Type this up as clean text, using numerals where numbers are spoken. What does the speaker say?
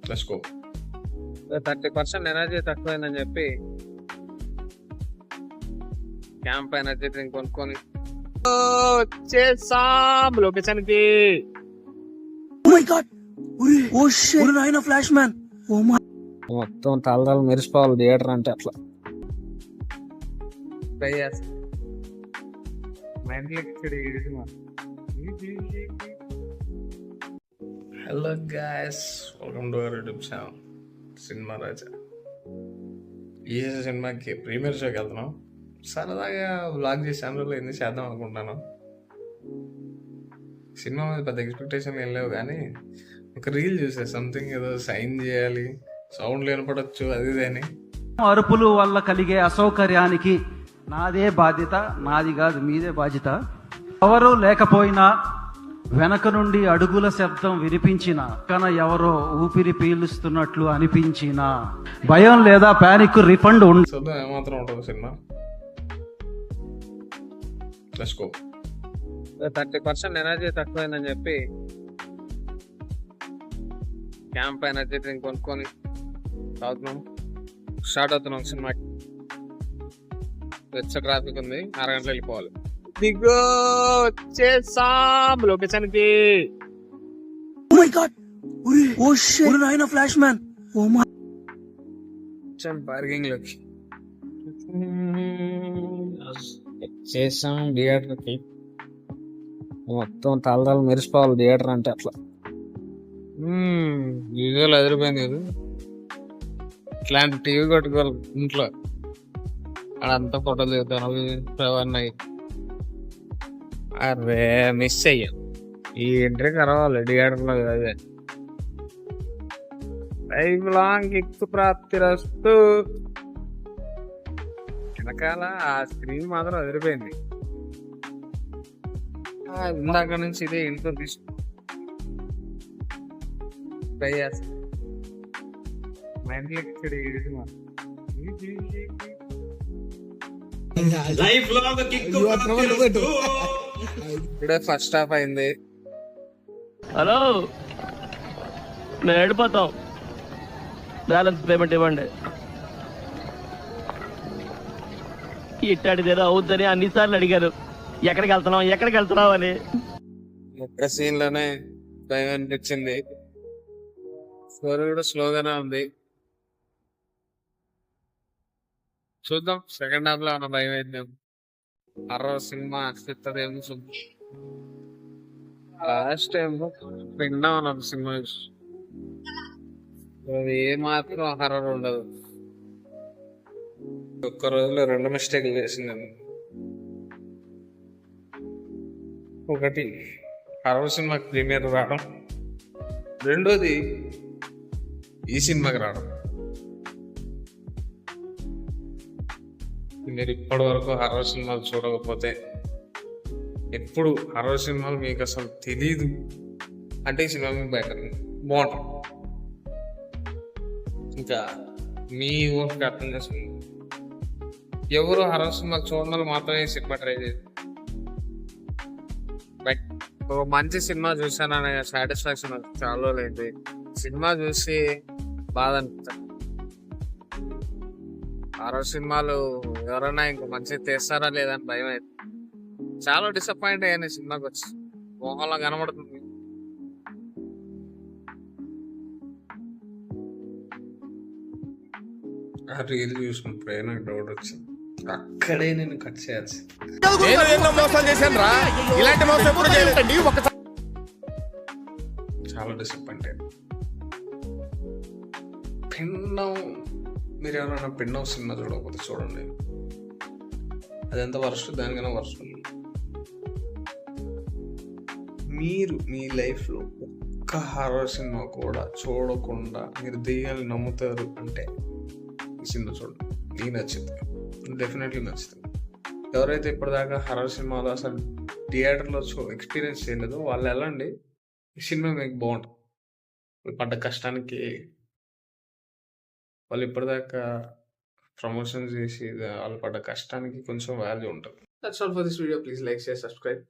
Let's go. 30% energy తక్కువైందని చెప్పి camp energy drink కొనుక్కొని వచ్చేసాం లొకేషన్ కి. మొత్తం తలదలు మెరిసిపోవాలి థియేటర్ అంటే అట్లా. Hello guys, welcome to our YouTube channel cinema Raja. ఈ సినిమాకి ప్రీమియర్ షోకి వెళ్తున్నాం. సరదాగా వ్లాగ్ చేసి ఛానల్లో ఎన్ని చేద్దాం అనుకుంటున్నాను. సినిమా మీద పెద్ద ఎక్స్పెక్టేషన్ ఏం లేవు, కానీ ఒక రీల్ చూసే సంథింగ్ ఏదో సైన్ చేయాలి, సౌండ్లు వినపడచ్చు, అది అని. అరుపులు వల్ల కలిగే అసౌకర్యానికి నాదే బాధ్యత, నాది కాదు మీదే బాధ్యత. ఎవరు లేకపోయినా వెనక నుండి అడుగుల శబ్దం వినిపించిన, కన ఎవరో ఊపిరి పీలుస్తున్నట్లు అనిపించిన, భయం లేదా పానిక్ రిఫండ్ చూద్దాం ఏమాత్రం ఉంటుంది సినిమా. Let's go. 30% ఎనర్జీ తక్కువైందని చెప్పి క్యాంప్ ఎనర్జీ డ్రింక్ కొనుక్కొని తాగుతున్నాం. స్టార్ట్ అవుతున్నాం సినిమాకి. వెచ్చ ట్రాఫిక్ ఉంది, 6 గంటలు వెళ్ళిపోవాలి. దిగో వచ్చేసాం లొకేషన్ కి. పార్కింగ్ లోకి చేసాం థియేటర్ కి. మొత్తం తలదలు మెరిసిపోవాలి థియేటర్ అంటే అట్లా. విజువల్ అదిరిపోయింది కదా. ఇట్లాంటి టీవీ కొట్టుకోవాలి ఇంట్లో, అడంతా ఫోటోలు దిగుతాను అవన్నీ. అరే మిస్ అయ్యాం, ఈ ఎంట్రీ కరవాలి థియేటర్ లో. అదే లైఫ్ లాంగ్ ఎక్కువ ప్రాప్తి రస్తూ. వెనకాల ఆ స్క్రీన్ మాత్రం అదిరిపోయింది. ఇందాక నుంచి ఇదే ఇంట్లో తీసుకు ఇప్పుడే ఫస్ట్ హాఫ్ అయింది. హలో, మేము వెళ్ళిపోతాం, బ్యాలెన్స్ పేమెంట్ ఇవ్వండి. ఇట్టాడిదేదో అవుద్దని అన్నిసార్లు అడిగారు, ఎక్కడికి వెళ్తున్నావు అని. ఒక్క సీన్ లోనే భయం అనిపించింది. స్టోరీ కూడా స్లోగానే ఉంది. చూద్దాం సెకండ్ హాఫ్ లో ఉన్న భయం అయితే. హర్రర్ సినిమా అనిపిస్తుందేమో చూద్దాం. లాస్ట్ టైం విన్నా ఉన్నాను సినిమా, అది ఏ మాత్రం హర్రర్ ఉండదు. ఒక్క రోజులో 2 మిస్టేక్లు చేసింది. ఒకటి హర్రర్ సినిమాకి ప్రీమియర్ రావడం, రెండోది ఈ సినిమాకి రావడం. మీరు ఇప్పటి వరకు హర్రర్ సినిమాలు చూడకపోతే, ఎప్పుడు హర్రర్ సినిమాలు మీకు అసలు తెలీదు అంటే ఈ సినిమా మీకు బాగుంటుంది. ఇంకా మీ ఊరికి అర్థం చేసుకుంది. ఎవరు హర్రర్ సినిమాలు చూడాలి మాత్రమే ఈ సినిమా ట్రై చేయాలి. బట్ ఒక మంచి సినిమా చూసాననే సాటిస్ఫాక్షన్ చాలా లేదు. సినిమా చూసి బాధ అనిపిస్తుంది. హర్రర్ సినిమాలు ఎవరైనా ఇంకా మంచిగా తీస్తారా లేదని భయం అయితే. చాలా డిసప్పాయింట్ అయ్యాను సినిమాకి వచ్చి. మొహంలో కనబడుతుంది. ఆ రీల్ చూసినప్పుడే నాకు డౌట్ వచ్చింది, అక్కడే నేను కట్ చేయాల్సి. చాలా డిసప్పాయింట్ అయ్యాను. పిండం, మీరు ఎవరైనా పిండం సినిమా చూడకపోతే చూడండి. అది ఎంత వర్స్ట్, దానికన్నా వర్స్ట్. మీరు మీ లైఫ్లో ఒక్క హారర్ సినిమా కూడా చూడకుండా మీరు దెయ్యాన్ని నమ్ముతారు అంటే ఈ సినిమా చూడండి. నీకు నచ్చుతుంది, డెఫినెట్లీ నచ్చుతుంది. ఎవరైతే ఇప్పటిదాకా హర్రర్ సినిమాలో అసలు థియేటర్లో ఎక్స్పీరియన్స్ చేయలేదో వాళ్ళు వెళ్ళండి. ఈ సినిమా మీకు బాగుంటుంది. వాళ్ళు పడ్డ కష్టానికి, వాళ్ళు ఇప్పటిదాకా ప్రమోషన్ చేసి వాళ్ళు పడ్డ కష్టానికి కొంచెం వాల్యూ ఉంటుంది. That's all for this video. Please like, share, subscribe.